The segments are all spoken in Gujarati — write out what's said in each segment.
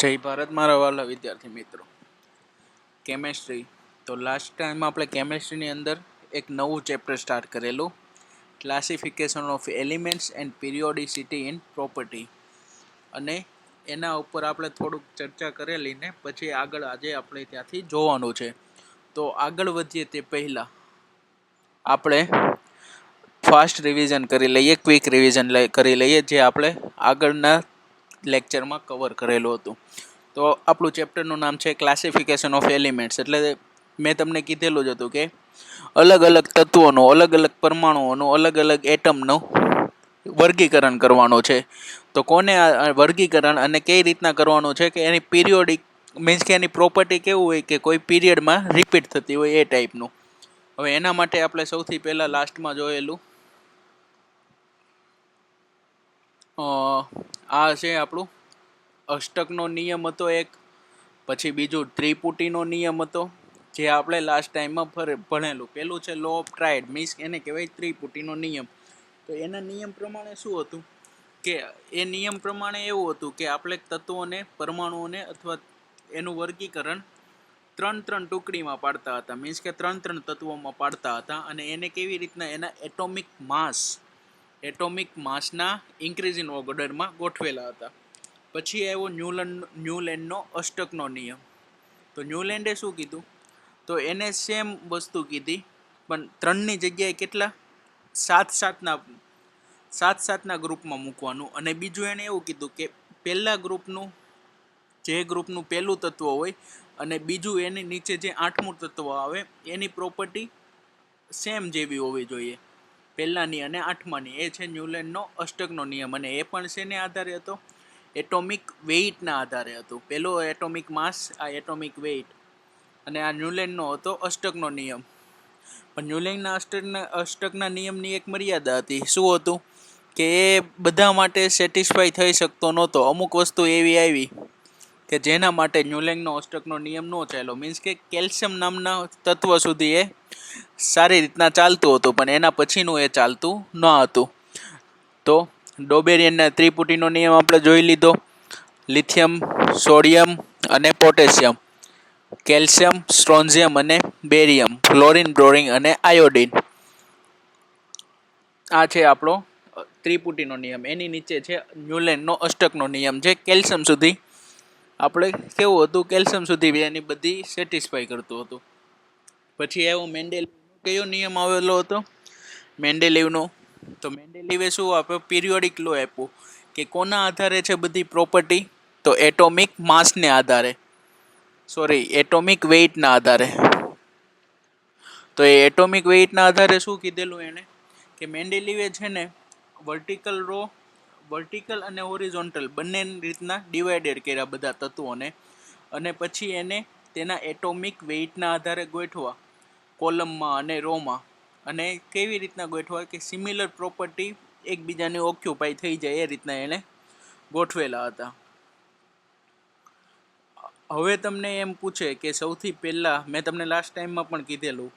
જય ભારત મારા વાલા વિદ્યાર્થી મિત્રો. કેમેસ્ટ્રી. તો લાસ્ટ ટાઈમ આપણે કેમેસ્ટ્રીની અંદર એક નવું ચેપ્ટર સ્ટાર્ટ કરેલું, classification of elements and periodicity in property, અને એના ઉપર આપણે થોડુંક ચર્ચા કરેલી ને પછી આગળ આજે આપણે ત્યાંથી જોવાનું છે. તો આગળ વધીએ તે પહેલાં આપણે ફાસ્ટ રિવિઝન કરી લઈએ, ક્વિક રિવિઝન કરી લઈએ, જે આપણે આગળના લેક્ચરમાં કવર કરેલું હતું. તો આપણું ચેપ્ટરનું નામ છે ક્લાસિફિકેશન ઓફ એલિમેન્ટ્સ. એટલે મેં તમને કીધેલું જ હતું કે અલગ અલગ તત્વોનું, અલગ અલગ પરમાણુઓનું, અલગ અલગ એટમનું વર્ગીકરણ કરવાનું છે. તો કોને આ વર્ગીકરણ અને કઈ રીતના કરવાનું છે કે એની પીરિયોડિક મીન્સ કે એની પ્રોપર્ટી કેવું હોય કે કોઈ પીરિયડમાં રિપીટ થતી હોય એ ટાઈપનું. હવે એના માટે આપણે સૌથી પહેલાં લાસ્ટમાં જોયેલું આ છે આપણું અષ્ટકનો નિયમ હતો એક, પછી બીજું ત્રિપુટીનો નિયમ હતો જે આપણે લાસ્ટ ટાઈમમાં ભણેલું. પેલું છે લો ઓફ ટ્રાયડ, મીન્સ એને કહેવાય ત્રિપુટીનો નિયમ. તો એના નિયમ પ્રમાણે શું હતું કે એ નિયમ પ્રમાણે એવું હતું કે આપણે તત્વોને, પરમાણુઓને અથવા એનું વર્ગીકરણ ત્રણ ટુકડીમાં પાડતા હતા, મીન્સ કે ત્રણ તત્વોમાં પાડતા હતા, અને એને કેવી રીતના એના એટોમિક માસના ઇન્ક્રીઝિંગ ઓર્ડરમાં ગોઠવેલા હતા. પછી આવ્યો ન્યુલેન્ડનો અષ્ટકનો નિયમ. તો ન્યુલેન્ડે શું કીધું, તો એને સેમ વસ્તુ કીધી પણ ત્રણની જગ્યાએ કેટલા સાતના ગ્રુપમાં મૂકવાનું. અને બીજું એને એવું કીધું કે પહેલા ગ્રુપનું, જે ગ્રુપનું પહેલું તત્વ હોય, અને બીજું એની નીચે જે 8મું તત્વ આવે એની પ્રોપર્ટી સેમ જેવી હોવી જોઈએ, પહેલાની અને 8માની. એ છે ન્યુલેન્ડનો અષ્ટકનો નિયમ, અને એ પણ શેને આધારે હતો, એટોમિક વેઇટના આધારે હતું. પહેલો એટોમિક માસ, આ એટોમિક વેઇટ, અને આ ન્યુલેન્ડનો હતો અષ્ટકનો નિયમ. પણ ન્યુલેન્ડના અષ્ટકના નિયમની એક મર્યાદા હતી. શું હતું કે એ બધા માટે સેટિસ્ફાઈ થઈ શકતો નહોતો. અમુક વસ્તુ એવી આવી કે જેના માટે ન્યુલેન્ડનો અષ્ટકનો નિયમ ન ચાલ્યો. મીન્સ કે કેલ્શિયમ નામના તત્વ સુધી એ સારી રીતના ચાલતું હતું, પણ એના પછીનું એ ચાલતું ન હતું. તો ડોબેરિયનના ત્રિપુટીનો નિયમ આપણે જોઈ લીધો. લિથિયમ, સોડિયમ અને પોટેશિયમ, કેલ્શિયમ, સ્ટ્રોન્ઝિયમ અને બેરિયમ, ફ્લોરિન, બ્રોરિન અને આયોડિન. આ છે આપણો ત્રિપુટીનો નિયમ. એની નીચે છે ન્યુલેન્ડનો અષ્ટકનો નિયમ, જે કેલ્શિયમ સુધી આપણે કેવું હતું, કેલ્શિયમ સુધી એની બધી સેટિસ્ફાઈ કરતું હતું. પછી એવો મેન્ડેલિવનો કયો નિયમ આવેલો હતો, મેન્ડેલિવનો. તો મેન્ડેલિવે શું આપ્યો, પીરિયોડિક લો આપ્યો કે કોના આધારે છે બધી પ્રોપર્ટી, તો એટોમિક માસને આધારે, એટોમિક વેઇટના આધારે. તો એ એટોમિક વેઇટના આધારે શું કીધેલું એને કે મેન્ડેલિવે છે ને વર્ટિકલ અને હોરિઝોન્ટલ બંને રીતના ડિવાઇડેડ કર્યા બધા તત્વોને, અને પછી એને તેના એટોમિક વેઇટના આધારે ગોઠવા કોલમમાં અને રોમાં. અને કેવી રીતના ગોઠવા કે સિમિલર પ્રોપર્ટી એકબીજાની ઓક્યુપાઈ થઈ જાય એ રીતના એને ગોઠવેલા હતા. હવે તમને એમ પૂછે કે સૌથી પહેલાં મેં તમને લાસ્ટ ટાઈમમાં પણ કીધેલું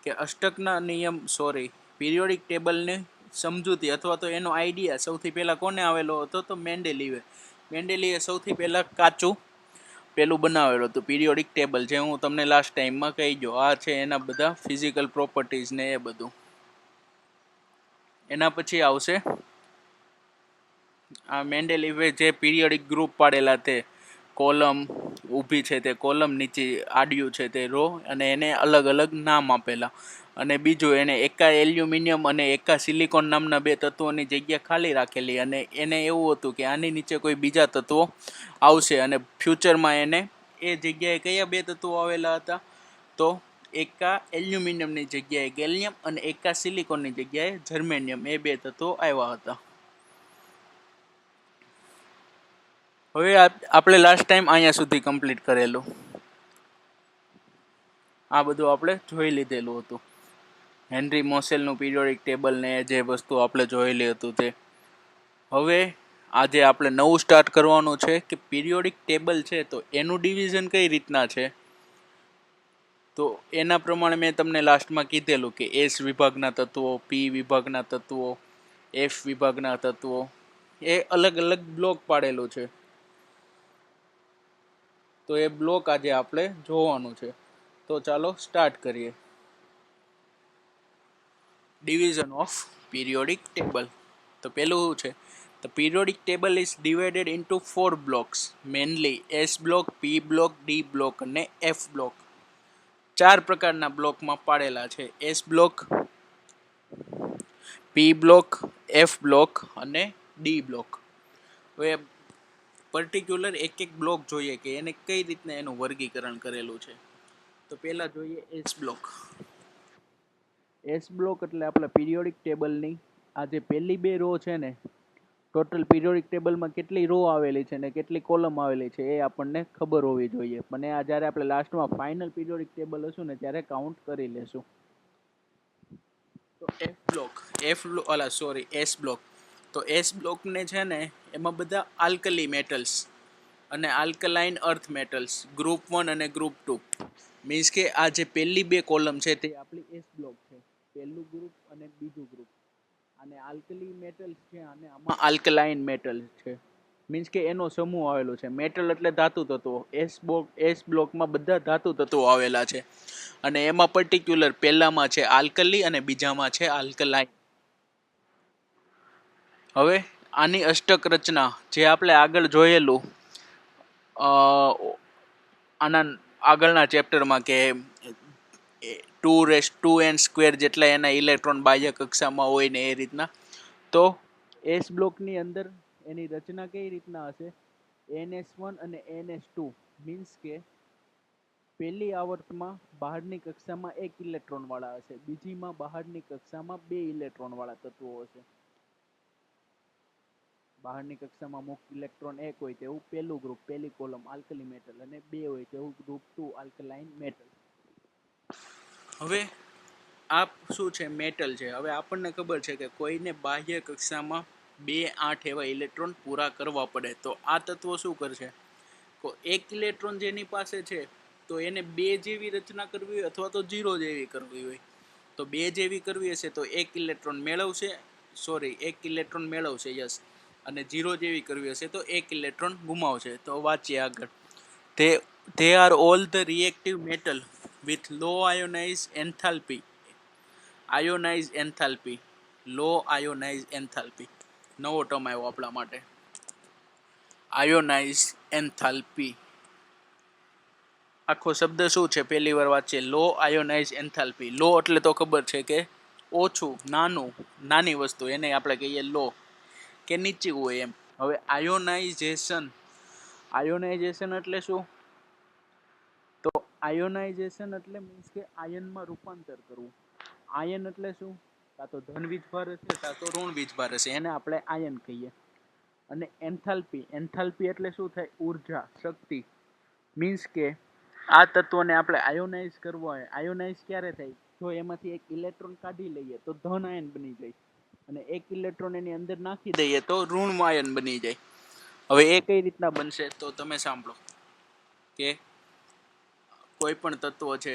કે અષ્ટકના નિયમ પીરિયોડિક ટેબલની સમજૂતી અથવા તો એનો આઈડિયા સૌથી પહેલાં કોને આવેલો હતો, તો મેન્ડેલીવે સૌથી પહેલાં કાચું પેલું બનાવેલું હતું પીરિયોડિક ટેબલ, જે હું તમને લાસ્ટ ટાઈમમાં કહી ગયો. આ છે એના બધા ફિઝિકલ પ્રોપર્ટીઝ ને એ બધું. એના પછી આવશે આ મેન્ડેલીવે જે પીરિયોડિક ગ્રુપ પાડેલા તે કોલમ ઊભી છે તે કોલમ, નીચે આડ્યું છે તે રો, અને એને અલગ અલગ નામ આપેલા. અને બીજું એને એકા એલ્યુમિનિયમ અને એકા સિલિકોન નામના 2 તત્વોની જગ્યા ખાલી રાખેલી, અને એને એવું હતું કે આની નીચે કોઈ બીજા તત્વો આવશે, અને ફ્યુચરમાં એને એ જગ્યાએ કયા 2 તત્વો આવેલા હતા, તો એકા એલ્યુમિનિયમની જગ્યાએ ગેલિયમ અને એકા સિલિકોનની જગ્યાએ જર્મેનિયમ, એ 2 તત્વો આવ્યા હતા. હવે આપણે લાસ્ટ ટાઈમ અહીંયા સુધી કમ્પ્લીટ કરેલું, આ બધું આપણે જોઈ લીધેલું હતું. હેનરી મોસેલનું પીરિયોડિક ટેબલ ને જે વસ્તુ આપણે જોયેલી હતું તે. હવે આજે આપણે નવું સ્ટાર્ટ કરવાનું છે કે પીરિયોડિક ટેબલ છે તો એનું ડિવિઝન કઈ રીતના છે. તો એના પ્રમાણે મેં તમને લાસ્ટમાં કીધેલું કે એસ વિભાગના તત્વો, પી વિભાગના તત્વો, એફ વિભાગના તત્વો, એ અલગ અલગ બ્લોક પાડેલું છે. તો એ બ્લોક આજે આપણે જોવાનું છે. તો ચાલો સ્ટાર્ટ કરીએ. Division of periodic table. તો પેલું છે, the periodic table is divided into 4 blocks, mainly S block, P block, D block અને F block. 4 પ્રકારના બ્લોકમાં પાડેલા છે: S block, P block, F block અને D block. હવે પર્ટિક્યુલર એક એક બ્લોક જોઈએ કે એને કઈ રીતના એનું વર્ગીકરણ કરેલું છે. તો પહેલા જોઈએ એસ બ્લોક. એસ બ્લોક એટલે આપણા પીરિયોડિક ટેબલની આ જે પહેલી બે રો છે ને, ટોટલ પીરિયોડિક ટેબલમાં કેટલી રો આવેલી છે ને કેટલી કોલમ આવેલી છે એ આપણને ખબર હોવી જોઈએ. પણ આ જ્યારે આપણે લાસ્ટમાં ફાઇનલ પીરિયોડિક ટેબલ હશું ને ત્યારે કાઉન્ટ કરી લેશું. તો એસ બ્લોક. તો એસ બ્લોકને છે ને એમાં બધા આલ્કલી મેટલ્સ અને આલ્કલાઇન અર્થ મેટલ્સ ગ્રુપ 1 અને ગ્રુપ 2. મીન્સ કે આ જે પહેલી બે કોલમ છે તે આપણી એસ બ્લોક છે, પહેલું ગ્રુપ અને બીજું ગ્રુપ. અને આલ્કલી મેટલ્સ છે અને આમાં આલ્કલાઇન મેટલ્સ છે. મીન્સ કે એનો સમૂહ આવેલો છે. મેટલ એટલે ધાતુ તત્વો. એસ બ્લોકમાં બધા ધાતુ તત્વો આવેલા છે. અને એમાં પર્ટિક્યુલર પહેલામાં છે આલ્કલી અને બીજામાં છે આલ્કલાઇન. હવે આની અષ્ટક રચના જે આપણે આગળ જોયેલું આના આગળના ચેપ્ટરમાં કે 2n² જેટલા એના ઇલેક્ટ્રોન બાહ્ય કક્ષામાં હોય ને એ રીતના. તો એસ બ્લોકની અંદર એની રચના કઈ રીતના હશે? NS1 અને NS2. મીન્સ કે પહેલી આવર્તમાં બહારની કક્ષામાં 1 ઇલેક્ટ્રોન વાળા હશે, બીજીમાં બહારની કક્ષામાં 2 ઇલેક્ટ્રોન વાળા તત્વો હશે. બહારની કક્ષામાં મુક્ત ઇલેક્ટ્રોન 1 હોય તેવું પહેલું ગ્રુપ, પહેલી કોલમ આલ્કલી મેટલ, અને 2 હોય તેવું ગ્રુપ 2 આલ્કલાઇન મેટલ. હવે આ શું છે? મેટલ છે. હવે આપણને ખબર છે કે કોઈને બાહ્ય કક્ષામાં 2, 8 એવા ઇલેક્ટ્રોન પૂરા કરવા પડે. તો આ તત્વો શું કરશે? તો 1 ઇલેક્ટ્રોન જેની પાસે છે તો એને 2 જેવી રચના કરવી હોય અથવા તો 0 જેવી કરવી હોય. તો 2 જેવી કરવી હશે તો 1 ઇલેક્ટ્રોન મેળવશે, 1 ઇલેક્ટ્રોન મેળવશે, યસ. અને 0 જેવી કરવી હશે તો 1 ઇલેક્ટ્રોન ગુમાવશે. તો વાંચીએ આગળ. They are all the reactive metal with low ionized enthalpy. Ionized enthalpy. Low ionized enthalpy. નવો ટર્મ આવ્યો આપણા માટે. Ionized enthalpy. આખો શબ્દ શું છે? પહેલી વાર વાંચીએ. લો આયોનાઇઝ એન્થાલ્પી. લો એટલે તો ખબર છે કે ઓછું, નાનું, નાની વસ્તુ, એને આપણે કહીએ લો, કે નીચું હોય એમ. હવે આયોનાઇઝેશન. આયોનાઇઝેશન એટલે શું? તો આયોનાઇઝેશન એટલે મીન્સ કે આયનમાં રૂપાંતર કરવું. આયન એટલે શું? કાં તો ધન વીજભાર હશે કાં તો ઋણ વીજભાર હશે, એને આપણે આયન કહીએ. અને એન્થાલ્પી. એન્થાલ્પી એટલે શું થાય? ઉર્જા, શક્તિ. મીન્સ કે આ તત્વને આપણે આયોનાઇઝ કરવો હોય. આયોનાઇઝ ક્યારે થાય? જો એમાંથી 1 ઇલેક્ટ્રોન કાઢી લઈએ તો ધન આયન બની જાય, અને 1 ઇલેક્ટ્રોન એની અંદર નાખી દઈએ તો ઋણ આયન બની જાય. હવે એ કઈ રીતના બનશે? તો તમે સાંભળો કે કોઈ પણ તત્વ છે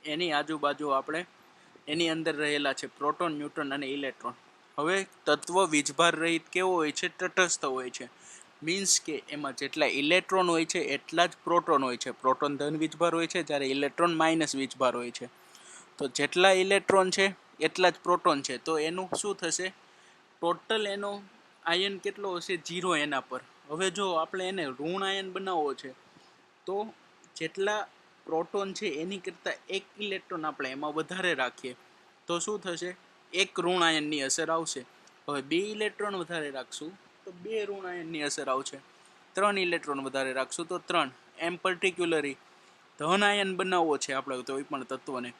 એની આજુબાજુ આપણે એની અંદર રહેલા છે પ્રોટોન, ન્યુટ્રોન અને ઇલેક્ટ્રોન. હવે તત્વ વીજભાર રહિત કેવો હોય છે? તટસ્થ હોય છે. મીન્સ કે એમાં જેટલા ઇલેક્ટ્રોન હોય છે એટલા જ પ્રોટોન હોય છે. પ્રોટોન ધન વીજભાર હોય છે જ્યારે ઇલેક્ટ્રોન માઇનસ વીજભાર હોય છે. તો જેટલા ઇલેક્ટ્રોન છે એટલા જ પ્રોટોન છે. તો એનું શું થશે? ટોટલ એનો આયન કેટલો હશે? 0 એના પર. હવે જો આપણે એને ઋણ આયન બનાવવો છે તો જેટલા પ્રોટોન છે એની કરતાં 1 ઇલેક્ટ્રોન આપણે એમાં વધારે રાખીએ તો શું થશે? 1 ઋણ આયનની અસર આવશે. હવે 2 ઇલેક્ટ્રોન વધારે રાખશું તો 2 ઋણ આયનની અસર આવશે. 3 ઇલેક્ટ્રોન વધારે રાખશું તો 3. એમ પર્ટિક્યુલરી ધન આયન બનાવવો છે આપણે કોઈ પણ તત્વને,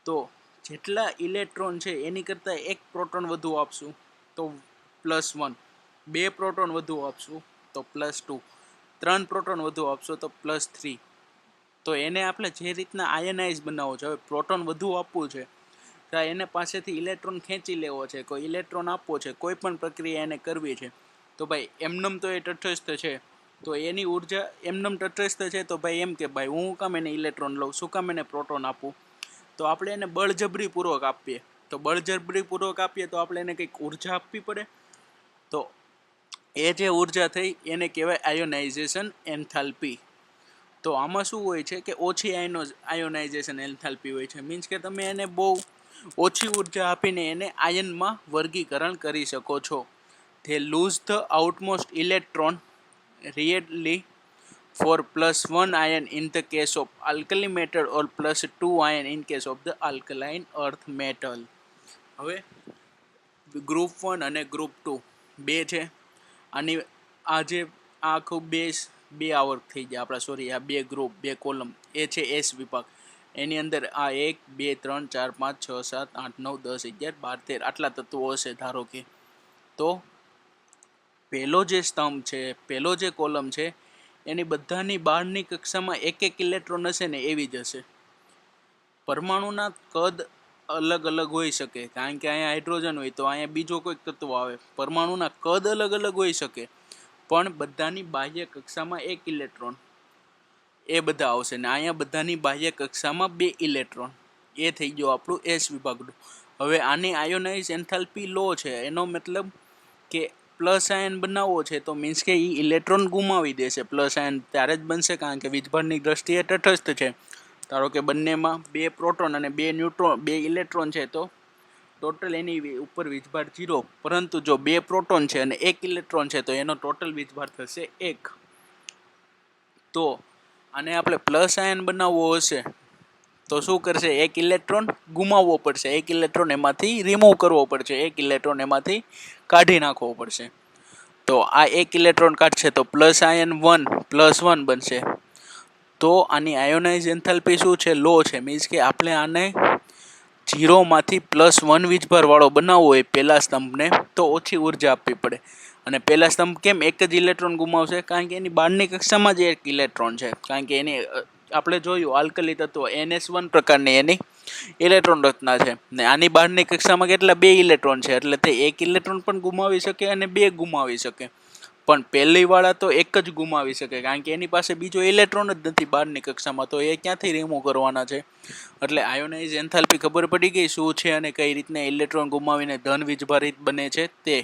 તો જેટલા ઇલેક્ટ્રોન છે એની કરતાં 1 પ્રોટોન વધુ આપશું તો +1, 2 પ્રોટોન વધુ આપશું તો +2, 3 પ્રોટોન વધુ આપશો તો +3. તો એને આપણે જે રીતના આયનાઇઝ બનાવવો છે. હવે પ્રોટોન વધુ આપવું છે તો એને પાસેથી ઇલેક્ટ્રોન ખેંચી લેવો છે, કોઈ ઇલેક્ટ્રોન આપવો છે, કોઈ પણ પ્રક્રિયા એને કરવી છે. તો ભાઈ એમનેમ તો એ તટસ્થ છે, તો એની ઉર્જા એમનેમ તટસ્થ છે તો ભાઈ એમ કે ભાઈ હું કામ એને ઇલેક્ટ્રોન લઉં, શું કામ એને પ્રોટોન આપું? તો આપણે એને બળજબરીપૂર્વક આપીએ. તો બળજબરીપૂર્વક આપીએ તો આપણે એને કંઈક ઉર્જા આપવી પડે. તો એ જે ઉર્જા થઈ એને કહેવાય આયોનાઇઝેશન એન્થાલ્પી. તો આમાં શું હોય છે કે ઓછી આયોનાઇઝેશન એન્થાલ્પી હોય છે. મીન્સ કે તમે એને બહુ ઓછી ઉર્જા આપીને એને આયનમાં વર્ગીકરણ કરી શકો છો. They lose the outmost electron readily for +1 ion in the case of alkali metal or +2 ion in case of the alkaline earth metal. હવે ગ્રુપ 1 અને ગ્રુપ 2 બે છે. આની આ જે આખું બે આવર્ત થઈ ગયા આપણા, સોરી આ બે ગ્રુપ બે કોલમ, એ છે એસ વિભાગ. એની અંદર આ 1 2 3 4 5 6 7 8 9 10 11 12 13 આટલા તત્વો હશે ધારો કે. તો પહેલો જે સ્તંભ છે, પહેલો જે કોલમ છે, એની બધાની બહારની કક્ષામાં એક ઇલેક્ટ્રોન હશે ને એવી જ હશે. પરમાણુના કદ અલગ અલગ હોઈ શકે, કારણ કે અહીંયા હાઇડ્રોજન હોય તો અહીંયા બીજો કોઈક તત્વ આવે. પરમાણુના કદ અલગ અલગ હોઈ શકે, પણ બધાની બાહ્ય કક્ષામાં એક ઇલેક્ટ્રોન એ બધા આવશે. ને અહીંયા બધાની બાહ્ય કક્ષામાં 2 ઇલેક્ટ્રોન. એ થઈ ગયો આપણું એસ વિભાગનું. હવે આની આયોનાઇઝ એન્થાલ્પી લો છે, એનો મતલબ કે પ્લસ આયન બનાવવો છે તો મીન્સ કે એ ઇલેક્ટ્રોન ગુમાવી દેશે. પ્લસ આયન ત્યારે જ બનશે કારણ કે વીજભારની દ્રષ્ટિએ તટસ્થ છે. ધારો કે બંનેમાં 2 પ્રોટોન અને 2 ઇલેક્ટ્રોન છે તો ટોટલ એની ઉપર વીજભાર 0. પરંતુ જો 2 પ્રોટોન છે અને 1 ઇલેક્ટ્રોન છે તો એનો ટોટલ વીજભાર થશે 1. તો આને આપણે પ્લસ આયન બનાવવો હશે તો શું કરશે? 1 ઇલેક્ટ્રોન ગુમાવવો પડશે, 1 ઇલેક્ટ્રોન એમાંથી રિમૂવ કરવો પડશે, 1 ઇલેક્ટ્રોન એમાંથી કાઢી નાખવો પડશે. તો આ 1 ઇલેક્ટ્રોન કાઢશે તો પ્લસ આયન 1 +1 બનશે. તો આની આયોનાઇઝ એન્થાલ્પી શું છે? લો છે. મીન્સ કે આપણે આને 0માંથી +1 વીજભારવાળો બનાવવો હોય પહેલા સ્તંભને તો ઓછી ઉર્જા આપવી પડે. અને પહેલા સ્તંભ કેમ એક જ ઇલેક્ટ્રોન ગુમાવશે? કારણ કે એની બહારની કક્ષામાં જ એક ઇલેક્ટ્રોન છે. કારણ કે એની આપણે જોયું આલ્કલી તત્વ NS1 પ્રકારની એની ઇલેક્ટ્રોન રચના છે. ને આની બહારની કક્ષામાં કેટલા? 2 ઇલેક્ટ્રોન છે. એટલે તે 1 ઇલેક્ટ્રોન પણ ગુમાવી શકે અને 2 ગુમાવી શકે. પણ પહેલી વાળા તો એક જ ગુમાવી શકે, કારણ કે એની પાસે બીજો ઇલેક્ટ્રોન જ નથી બહારની કક્ષામાં, તો એ ક્યાંથી રિમૂવ કરવાના છે? એટલે આયોનાઇઝ એન્થાલ્પી ખબર પડી ગઈ શું છે અને કઈ રીતના ઇલેક્ટ્રોન ગુમાવીને ધન વીજભારિત બને છે તે.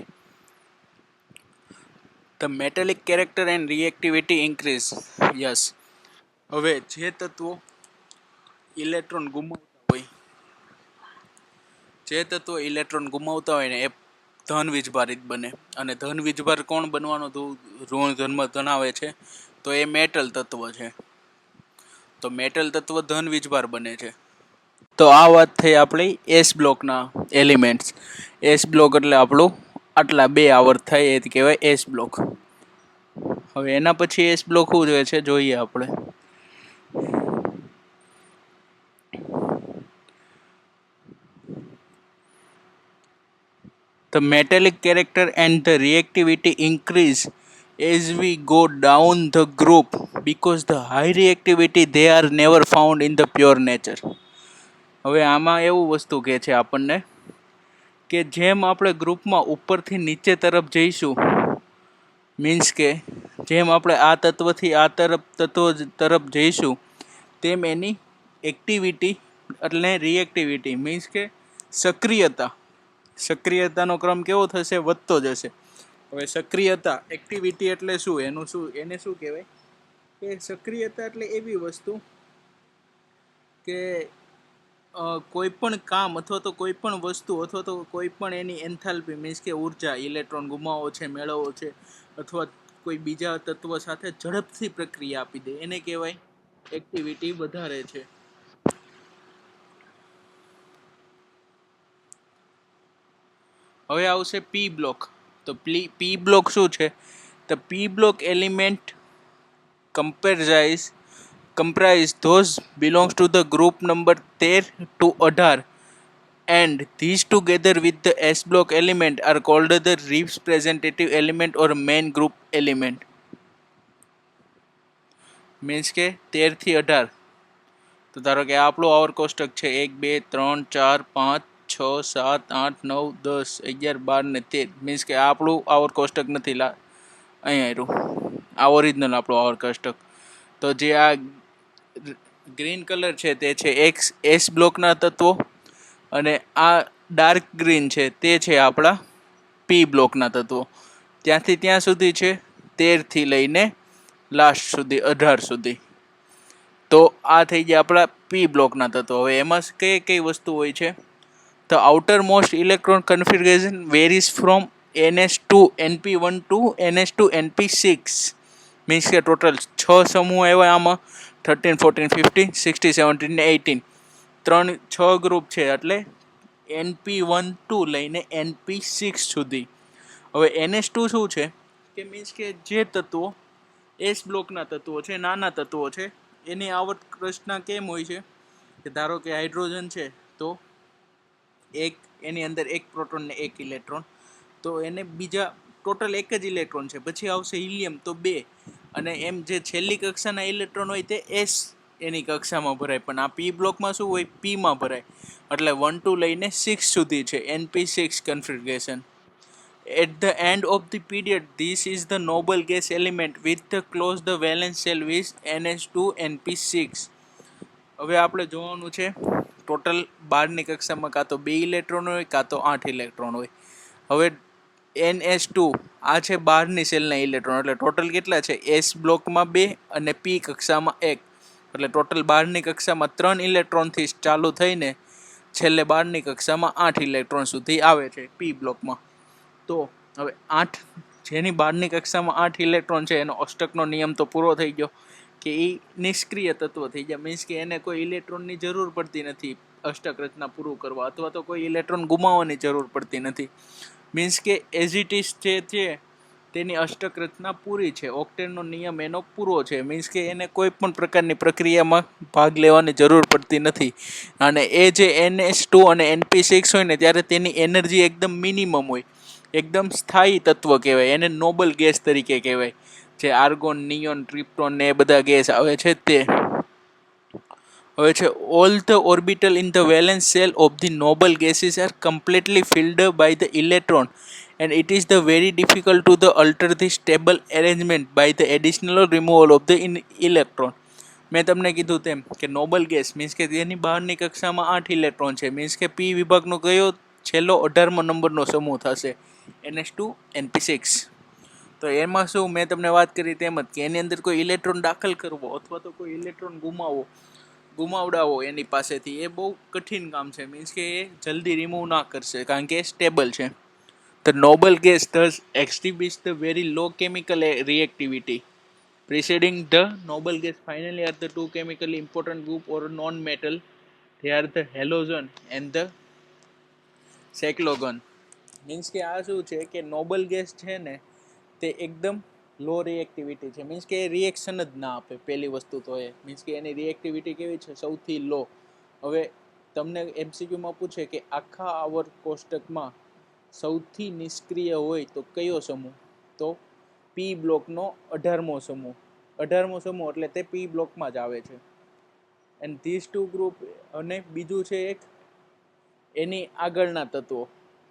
The metallic character and reactivity increase. Yes. હવે જે તત્વો ઇલેક્ટ્રોન ગુમાવતા હોય ને એ ધન વીજભારિત બને. અને ધન વીજભાર કોણ બનવાનો ઋણ ધર્મ ધરાવે છે? તો એ મેટલ તત્વ છે. તો મેટલ તત્વ ધન વીજભાર બને છે. તો આ વાત થઈ આપણી એસ બ્લોકના એલિમેન્ટ્સ. એસ બ્લોક એટલે આપણું આટલા 2 આવર્ત થાય એ કહેવાય એસ બ્લોક. હવે એના પછી એસ બ્લોક શું જોઈએ છે જોઈએ આપણે. The metallic character and the reactivity increase as we go down the group because the high reactivity they are never found in the pure nature. હવે આમાં એવું વસ્તુ કહે છે આપણને કે જેમ આપણે ગ્રુપમાં ઉપરથી નીચે તરફ જઈશું, મીન્સ કે જેમ આપણે આ તત્વથી આ તત્વ તરફ જઈશું તેમ એની એક્ટિવિટી એટલે રિએક્ટિવિટી મીન્સ કે સક્રિયતાનો ક્રમ કેવો થશે? વધતો જશે. હવે સક્રિયતા એક્ટિવિટી એટલે શું? એને શું કહેવાય કે સક્રિયતા એટલે એવી વસ્તુ કે કોઈ પણ કામ અથવા તો કોઈ પણ વસ્તુ અથવા તો કોઈ પણ એની એન્થાલ્પી મીન્સ કે ઉર્જા, ઇલેક્ટ્રોન ગુમાવવો છે, મેળવવો છે, અથવા કોઈ બીજા તત્વ સાથે ઝડપથી પ્રક્રિયા આપી દે એને કહેવાય એક્ટિવિટી વધારે છે. હવે આવશે પી બ્લોક. તો પી બ્લોક શું છે? The P block element comprise those belongs to the group number 13 to 18 and these together with the S block element are called the representative element or main group element. Means કે 13 થી 18. તો ધારો કે આપણું આવર કોષ્ટક છે 1 2 3 4 5 6 7 8 9 10 11 12 ને 13. મીન્સ કે આપણું આવર કોષ્ટક નથી, અહીંયા આવ્યું આ ઓરિજિનલ આપણું આવર કોષ્ટક. તો જે આ ગ્રીન કલર છે તે છે એસ બ્લોકના તત્વો અને આ ડાર્ક ગ્રીન છે તે છે આપણા પી બ્લોકના તત્વો. ત્યાંથી ત્યાં સુધી છે 13 થી લઈને લાસ્ટ સુધી 18 સુધી. તો આ થઈ ગયા આપણા પી બ્લોકના તત્વો. હવે એમાં કઈ કઈ વસ્તુ હોય છે? The outermost electron configuration varies from NS2 NP1 to NS2 NP6. Means કે ટોટલ 6 સમૂહ આવ્યા આમાં, 13 14 15 16 17 ને 18, 6 ગ્રુપ છે, એટલે NP1 ટુ લઈને NP6 સુધી. હવે NS2 શું છે કે મીન્સ કે જે તત્વો એસ બ્લોકના તત્વો છે, નાના તત્વો છે, એની આવર્ત રચના કેમ હોય છે કે ધારો કે હાઇડ્રોજન છે તો એક એની અંદર એક પ્રોટોન ને એક ઇલેક્ટ્રોન, તો એને બીજા ટોટલ એક જ ઇલેક્ટ્રોન છે. પછી આવશે હિલિયમ તો 2, અને એમ જે છેલ્લી કક્ષાના ઇલેક્ટ્રોન હોય તે એસ એની કક્ષામાં ભરાય. પણ આ પી બ્લોકમાં શું હોય? પીમાં ભરાય. એટલે 1 ટુ લઈને 6 સુધી છે NP6 configuration. At the end of the period, this is the noble gas element with the closed valence shell with NH2 NP6. હવે આપણે જોવાનું છે ટોટલ 12ની કક્ષામાં કાં તો 2 ઇલેક્ટ્રોન હોય કાં તો 8 ઇલેક્ટ્રોન હોય. હવે NH2 આ છે 12ની સેલના ઇલેક્ટ્રોન, એટલે ટોટલ કેટલા છે? એસ બ્લોકમાં 2 અને પી કક્ષામાં 1, એટલે ટોટલ 12ની કક્ષામાં 3 ઇલેક્ટ્રોનથી ચાલુ થઈને છેલ્લે 12ની કક્ષામાં 8 ઇલેક્ટ્રોન સુધી આવે છે પી બ્લોકમાં. તો હવે 8 જેની 12ની કક્ષામાં 8 ઇલેક્ટ્રોન છે એનો અષ્ટકનો નિયમ તો પૂરો થઈ ગયો કે એ નિષ્ક્રિય તત્વ થઈ ગયા. મીન્સ કે એને કોઈ ઇલેક્ટ્રોનની જરૂર પડતી નથી અષ્ટક રચના પૂરું કરવા, અથવા તો કોઈ ઇલેક્ટ્રોન ગુમાવવાની જરૂર પડતી નથી. મીન્સ કે એઝ ઇટ ઇઝ જે છે તેની અષ્ટક રચના પૂરી છે, ઓક્ટેનનો નિયમ એનો પૂરો છે. મીન્સ કે એને કોઈ પણ પ્રકારની પ્રક્રિયામાં ભાગ લેવાની જરૂર પડતી નથી. અને એ જે NH2 અને NP6 હોય ને ત્યારે તેની એનર્જી એકદમ મિનિમમ હોય, એકદમ સ્થાયી તત્વ કહેવાય, એને નોબલ ગેસ તરીકે કહેવાય. જે આર્ગોન, નિયોન, ટ્રિપ્ટોન ને એ બધા ગેસ આવે છે તે. હવે છે all the orbital in the valence shell of the noble gases are completely filled by the electron, and it is the very difficult to the alter the stable arrangement by the additional removal of the electron. મેં તમને કીધું તેમ કે નોબલ ગેસ મીન્સ કે તેની બહારની કક્ષામાં 8 ઇલેક્ટ્રોન છે. મીન્સ કે પી વિભાગનો કયો છેલ્લો 18મો નંબરનો સમૂહ થશે NH2 NP6. તો એમાં શું મેં તમને વાત કરી તેમ જ કે એની અંદર કોઈ ઇલેક્ટ્રોન દાખલ કરવો અથવા તો કોઈ ઇલેક્ટ્રોન ગુમાવડાવો એની પાસેથી એ બહુ કઠિન કામ છે. મીન્સ કે એ જલ્દી રિમૂવ ના કરશે કારણ કે એ સ્ટેબલ છે. The noble gas thus exhibits the very low chemical reactivity. Preceding the noble gas finally are the two chemically important group or non-metal. They are the halogen and the cyclogen. Means કે આ શું છે કે નોબલ ગેસ છે ને તે એકદમ લો રિએક્ટિવિટી છે. મીન્સ કે એ રિએક્શન જ ના આપે. પહેલી વસ્તુ તો એ મીન્સ કે એની રિએક્ટિવિટી કેવી છે? સૌથી લો. હવે તમને MCQમાં પૂછે કે આખા આવર્ત કોષ્ટકમાં સૌથી નિષ્ક્રિય હોય તો કયો સમૂહ? તો પી બ્લોકનો 18મો સમૂહ. 18મો સમૂહ એટલે તે પી બ્લોકમાં જ આવે છે. એન્ડ ધીસ ટુ ગ્રુપ, અને બીજું છે એક એની આગળના તત્વો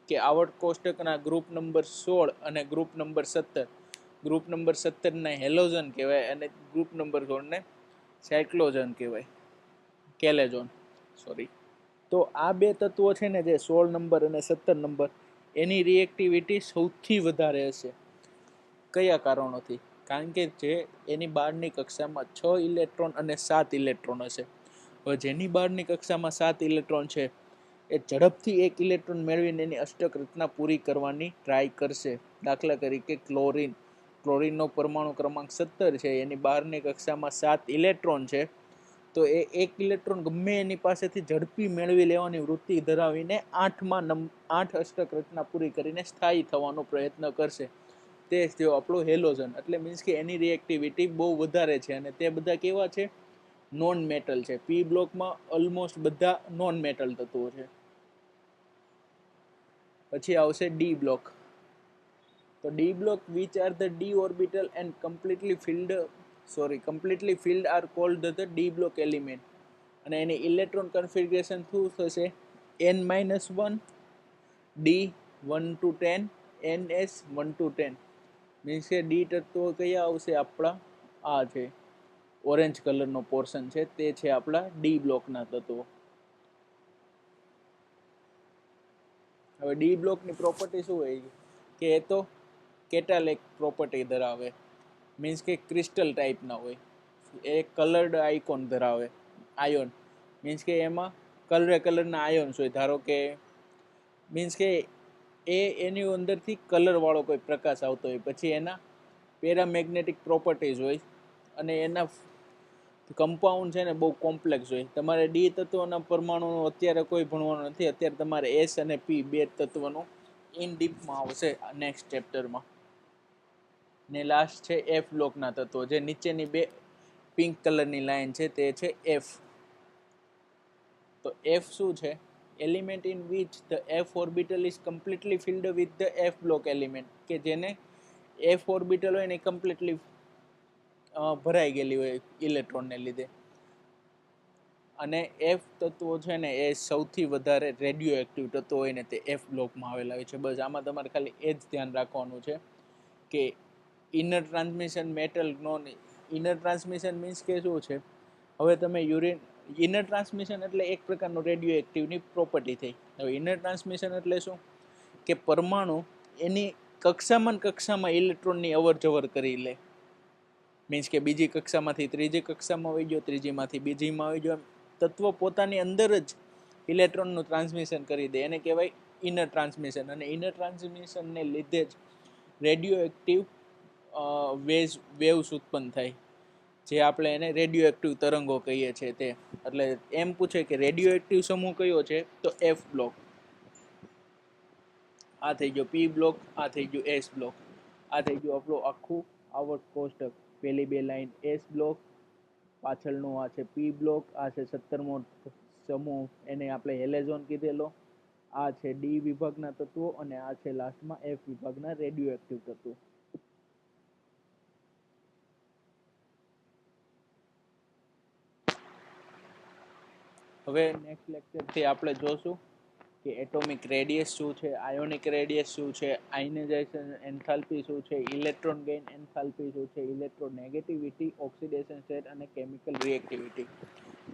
કે આવર્ત કોષ્ટકના ગ્રુપ નંબર 16 અને ગ્રુપ નંબર 17. ગ્રુપ નંબર 17ને હેલોજન કહેવાય અને ગ્રુપ નંબર 16ને સાયક્લોજન કહેવાય, કેલેજોન સોરી. તો આ બે તત્વો છે ને જે 16 નંબર અને 17 નંબર એની રિએક્ટિવિટી સૌથી વધારે હશે. કયા કારણોથી? કારણ કે જે એની બહારની કક્ષામાં 6 ઇલેક્ટ્રોન અને 7 ઇલેક્ટ્રોન હશે. હવે જેની બહારની કક્ષામાં 7 ઇલેક્ટ્રોન છે એ ઝડપથી એક ઇલેક્ટ્રોન મેળવીને એની અષ્ટક રચના પૂરી કરવાની ટ્રાય કરશે. દાખલા તરીકે ક્લોરીનનો પરમાણુ ક્રમાંક 17 છે, એની બહારની કક્ષામાં 7 ઇલેક્ટ્રોન છે, તો એ એક ઇલેક્ટ્રોન ગમે એની પાસેથી ઝડપી મેળવી લેવાની વૃત્તિ ધરાવીને 8 અષ્ટક રચના પૂરી કરીને સ્થાયી થવાનો પ્રયત્ન કરશે. તે થયો આપણો હેલોજન. એટલે મીન્સ કે એની રિએક્ટિવિટી બહુ વધારે છે અને તે બધા કેવા છે? નોન મેટલ છે. પી બ્લોકમાં ઓલમોસ્ટ બધા નોન મેટલ તત્વો છે. પછી આવશે ડી બ્લોક. તો D block which are the d orbital and completely filled are called the d block element. અને એની ઇલેક્ટ્રોન કન્ફિગરેશન શું થશે? n-1 d 1 to 10 ns 1 to 10. Means કે ડી તત્વો કયા આવશે? આપણા આ છે ઓરેન્જ કલરનો પોર્શન છે તે છે આપણા ડી બ્લોકના તત્વો. હવે ડી બ્લોકની પ્રોપર્ટી શું હોય કે એ તો કેટાલેક પ્રોપર્ટી ધરાવે, મીન્સ કે ક્રિસ્ટલ ટાઈપના હોય. એ કલર્ડ આઇકોન ધરાવે, આયોન મીન્સ કે એમાં કલરના આયોન્સ હોય. ધારો કે મીન્સ કે એની અંદરથી કલરવાળો કોઈ પ્રકાશ આવતો હોય. પછી એના પેરામેગ્નેટિક પ્રોપર્ટીઝ હોય અને એના કમ્પાઉન્ડ છે ને બહુ કોમ્પ્લેક્સ હોય. તમારે ડી તત્વના પરમાણુનું અત્યારે કોઈ ભણવાનું નથી. અત્યારે તમારે એસ અને પી બે તત્વનું ઇન ડીપમાં આવશે નેક્સ્ટ ચેપ્ટરમાં. ને લાસ્ટ છે એફ બ્લોકના તત્વો, જે નીચેની બે પિંક કલરની લાઈન છે તે છે એફ. તો એફ શું છે? Element in which the F orbital is completely field with the F block element, કે જેને એફ ઓર્બિટલ હોય ને કમ્પ્લીટલી ભરાઈ ગયેલી હોય ઇલેક્ટ્રોનને લીધે. અને એફ તત્વો છે ને એ સૌથી વધારે રેડિયો એક્ટિવ તત્વો હોય ને તે એફ બ્લોકમાં આવેલા હોય છે. બસ આમાં તમારે ખાલી એ જ ધ્યાન રાખવાનું છે કે inner transmission metal non. Inner transmission means કે શું છે? હવે તમે ઇનર ટ્રાન્સમિશન એટલે એક પ્રકારનું રેડિયો એક્ટિવની પ્રોપર્ટી થઈ. હવે ઇનર ટ્રાન્સમિશન એટલે શું? કે પરમાણુ એની કક્ષામાં ઇલેક્ટ્રોનની અવર જવર કરી લે. મીન્સ કે બીજી કક્ષામાંથી ત્રીજી કક્ષામાં આવી ગયો, ત્રીજીમાંથી બીજીમાં આવી ગયો. તત્વ પોતાની અંદર જ ઇલેક્ટ્રોનનું ટ્રાન્સમિશન કરી દે, એને કહેવાય ઇનર ટ્રાન્સમિશન. અને ઇનર ટ્રાન્સમિશનને લીધે જ રેડિયો એક્ટિવ વેવ્સ ઉત્પન્ન થાય, જે આપણે એને રેડિયો એક્ટિવ તરંગો કહીએ છીએ તે. એટલે એમ પૂછે કે રેડિયો એક્ટિવ સમૂહ કયો છે? તો એફ બ્લોક. આ થઈ ગયો પી બ્લોક, આ થઈ ગયું એસ બ્લોક. આ થઈ ગયું આપણું આખું આવર્ત કોષ્ટક. પહેલી બે લાઈન એસ બ્લોક, પાછળનું આ છે પી બ્લોક, આ છે 17મો સમૂહ, એને આપણે હેલેઝોન કીધેલો. આ છે ડી વિભાગના તત્વો અને આ છે લાસ્ટમાં એફ વિભાગના રેડિયો એક્ટિવ તત્વો. હવે નેક્સ્ટ લેક્ચરથી આપણે જોશું કે એટોમિક રેડિયસ શું છે, આયોનિક રેડિયસ શું છે, આયનાઇઝેશન એન્થાલ્પી શું છે, ઇલેક્ટ્રોન ગેઇન એન્થાલ્પી શું છે, ઇલેક્ટ્રોનેગેટિવિટી, ઓક્સિડેશન સ્ટેટ અને કેમિકલ રિએક્ટિવિટી.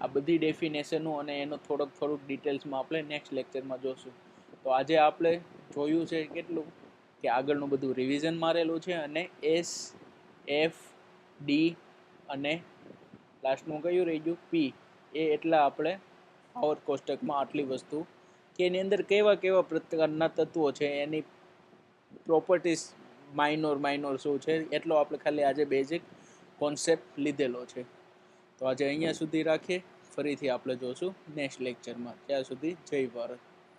આ બધી ડેફિનેશનો અને એનો થોડુંક ડિટેલ્સમાં આપણે નેક્સ્ટ લેક્ચરમાં જોશું. તો આજે આપણે જોયું છે કેટલું કે આગળનું બધું રિવિઝન મારેલું છે, અને એસ, એફ, ડી અને લાસ્ટનું કયું રહી ગયું? પી. એ એટલા આપણે આવર્ત કોષ્ટકમાં આટલી વસ્તુ કે એની અંદર કેવા પ્રકારના તત્વો છે, એની પ્રોપર્ટીઝ માઇનોર શું છે, એટલો આપણે ખાલી આજે બેઝિક કોન્સેપ્ટ લીધેલો છે. તો આજે અહીંયા સુધી રાખીએ. ફરીથી આપણે જોશું નેક્સ્ટ લેક્ચરમાં. ત્યાં સુધી જય ભારત.